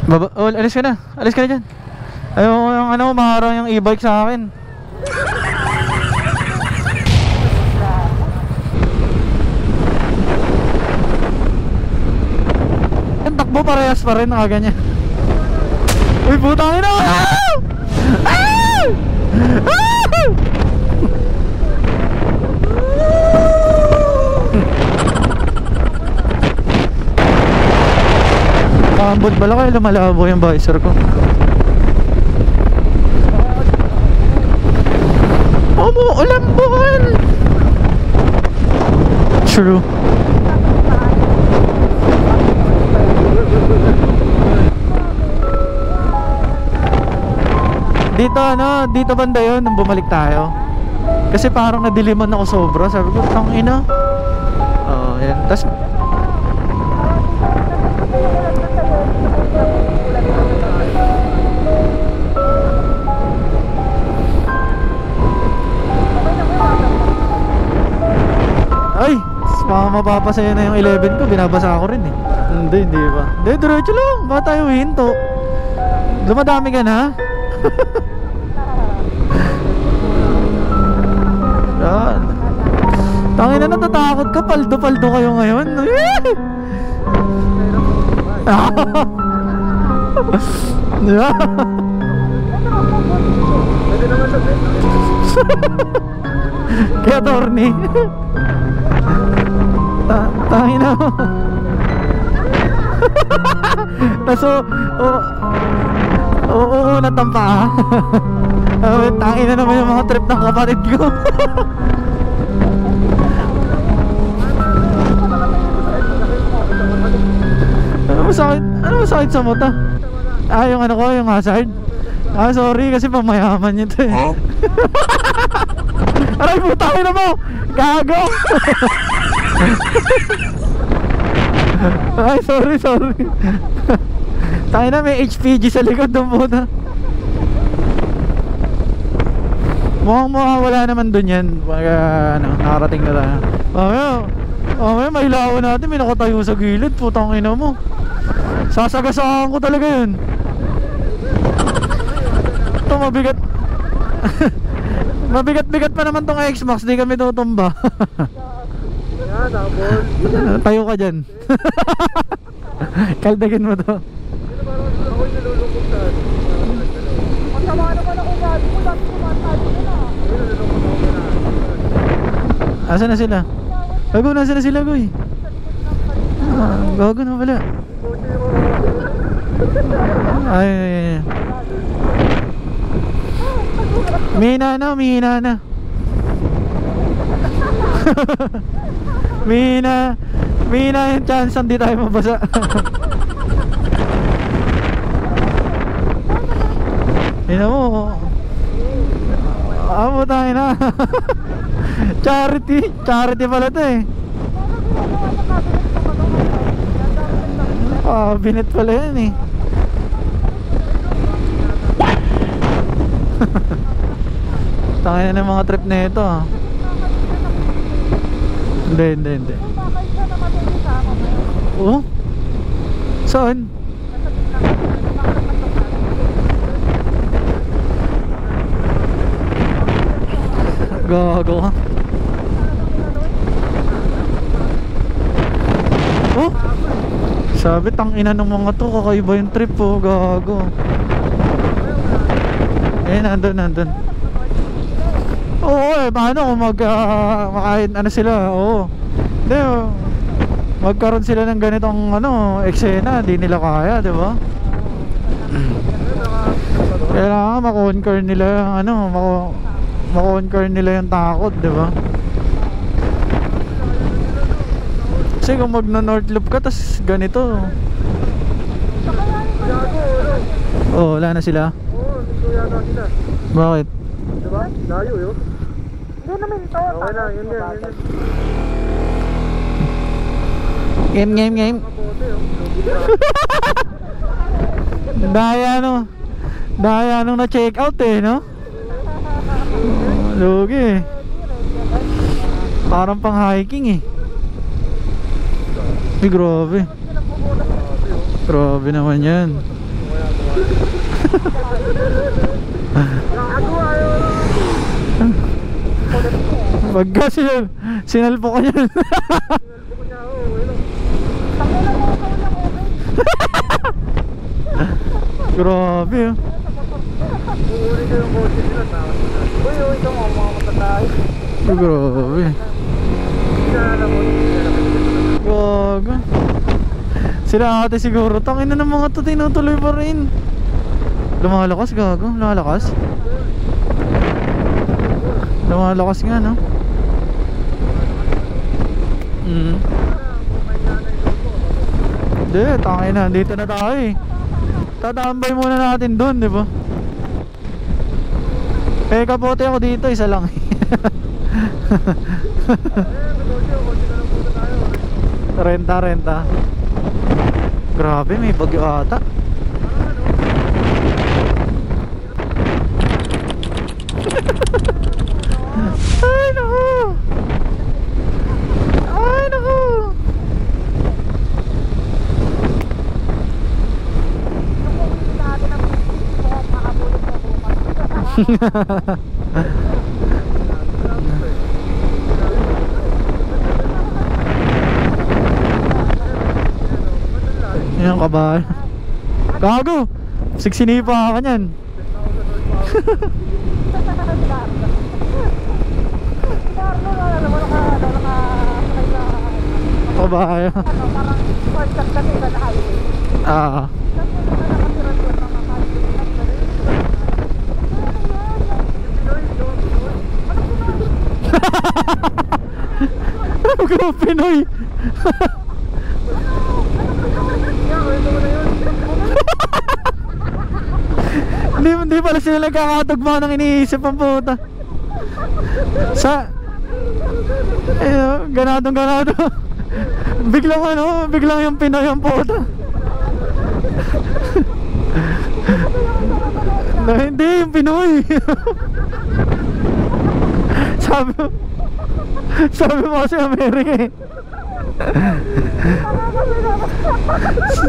Baba, oh, alis ka na. Alis ka na dyan. Ayaw yung ano, maharang yung e-bike sa akin. Yung takbo parehas pa rin, nakaganyan. Uy, putang ina! Ambot bala kayo, lumalabo yung visor ko. Ulambuan! True. Dito ano, dito banda yun nung bumalik tayo. Kasi parang nadiliman ako sobra. Sabi ko, tangina. Oo, yan. Tas ay, mapapasaya na yung 11 ko. Binabasa ako rin eh. Hindi ba? Hindi, diretso lang. Baka tayo hinto. Dumadami ka na. Yan. Tangin na, natatakot ka. Paldo-paldo kayo ngayon. Kaya Torny. Tangin na. Taso uunat ang paa. Tangin na naman yung mga trip ng kapatid ko. Ano masakit sa mata? Yung ano ko, yung hazard. Sorry kasi pamayaman nyo to eh. Huh? Aray, putangin na mo! Gago! Ay, sorry. Tayo na, may HPG sa likod ng puta. Mukhang wala naman dun yan. Nakarating na tayo. Mamaya mailawan natin. May nakatayo sa gilid. Putang ina mo. Sasagasaan ko talaga yun. Ito mabigat. Mabigat-bigat pa naman tong X-Max. Di kami tutumba. Tayo ka dyan. Kaldagin mo to. Ako'y nalulungkot sa masama naman ako gabi ko. Dati kumatali ko na. Asa na sila? Gago, nasa na sila, Goy? Gago na pala. Ay. Mina na. Mina yung chance hindi tayo mabasa. Ina mo. Amo tayo na. Charity pala to eh. Binet pala yan eh. Tangin na ng mga trip na ito ah. Hindi. Oh? Saan? Gago ka. Oh? Sabi tangina ng mga to. Kakaiba yung trip oh. Gago. Nandun. Oo eh. Paano kung makain ano sila? Oo. Hindi magkaroon sila ng ganitong eksena. Di nila kaya, diba? Kailangan makonquer nila yung makonquer nila yung takot, diba? Kasi kung magno-north loop ka tas ganito. Oh, wala na sila. Oo, dito yata sila. Bakit? Diba? Layo yun. Hindi naman ito. Okay lang, yun. Game. Daya nung na-check out eh, no? Lugi. Parang pang hiking eh. Grabe. Grabe naman yan. Gago ayaw na. Pagka sinalpo ka niyan. Sinalpo ko niya ako. Tangin na mga kaulang okay. Grabe ah. Uuli ko yung kotse nila. Uy, ito mga matatay. Grabe. Sinala mo. Gago. Sila ate siguro. Tangin na ng mga to, tinutuloy pa rin. Lumalakas gago. Lumalakas. Lumalakas nga no. Hindi, tangin na. Dito na tayo eh. Tatambay muna natin doon, di ba? Eh, kapote ako dito, isa lang. Renta. Grabe, may bagyo ata. Ay, naku. Ay, naku. Yan kabahay. Gago. Siksinipa ka niyan. Kabahay. Ah. Ano Pinoy? Hindi pala sila nagkakatugma ng iniisip ang puta. Sa ganado. Biglang yung Pinoy ang puta. Hindi, yung Pinoy. Sabi mo kasi Amerika eh.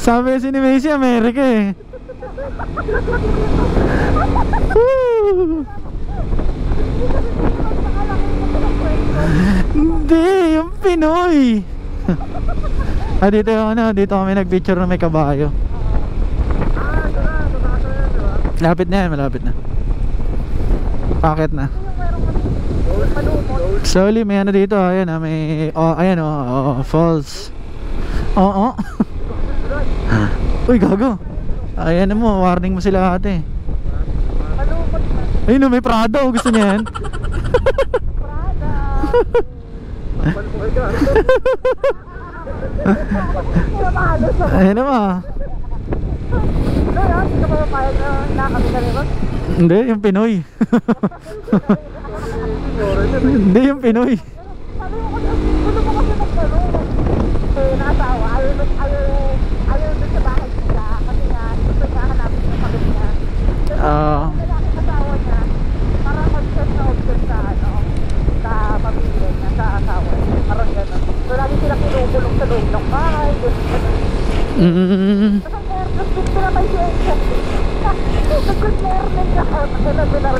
Sabi kasi ni Macy Amerika eh. Hindi, yung Pinoy. Dito kami nagpicture na may kabayo. Malapit na yan, malapit na. Bakit na? Slowly, may ano dito, ayan may, ayan falls. Oo. Uy, gago. Ayan mo, warning mo sila ate. Ayun may Prado, gusto niya yan. Ayan naman. Hindi, yung Pinoy. Hindi, yung Pinoy.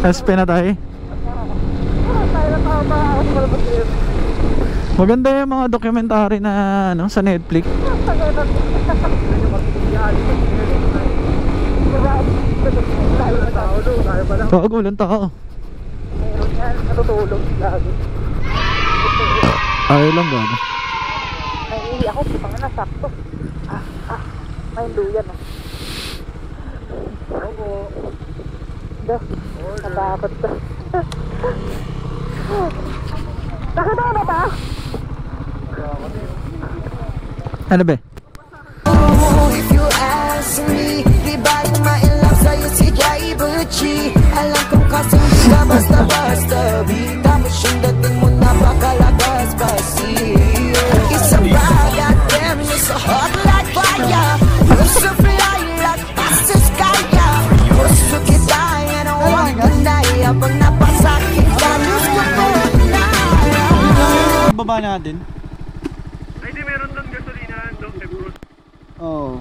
SP na tayo. Maganda yung mga documentary na sa Netflix. Bago, walang tao. Natutulog lagi. Ayaw lang gago. Naiihi ako, putang na, sakto. May duyan ah. Opo. Natakot ka. Nakita na ba? Ano ba? If you ask me, di ba yung mailang sa'yo si Driver G? Alam kong kasing di ka basta-basta, tapos yung dating mo napakalagas basi. Isang bag, damn, you're so hot like fire. You're so fly like fast as sky. Gusto kita, yan ang huwag kanay. Habang napasakit ka, gusto ko na. Baba natin. Ay, di meron doon gasolina doon, Bruce. Oo.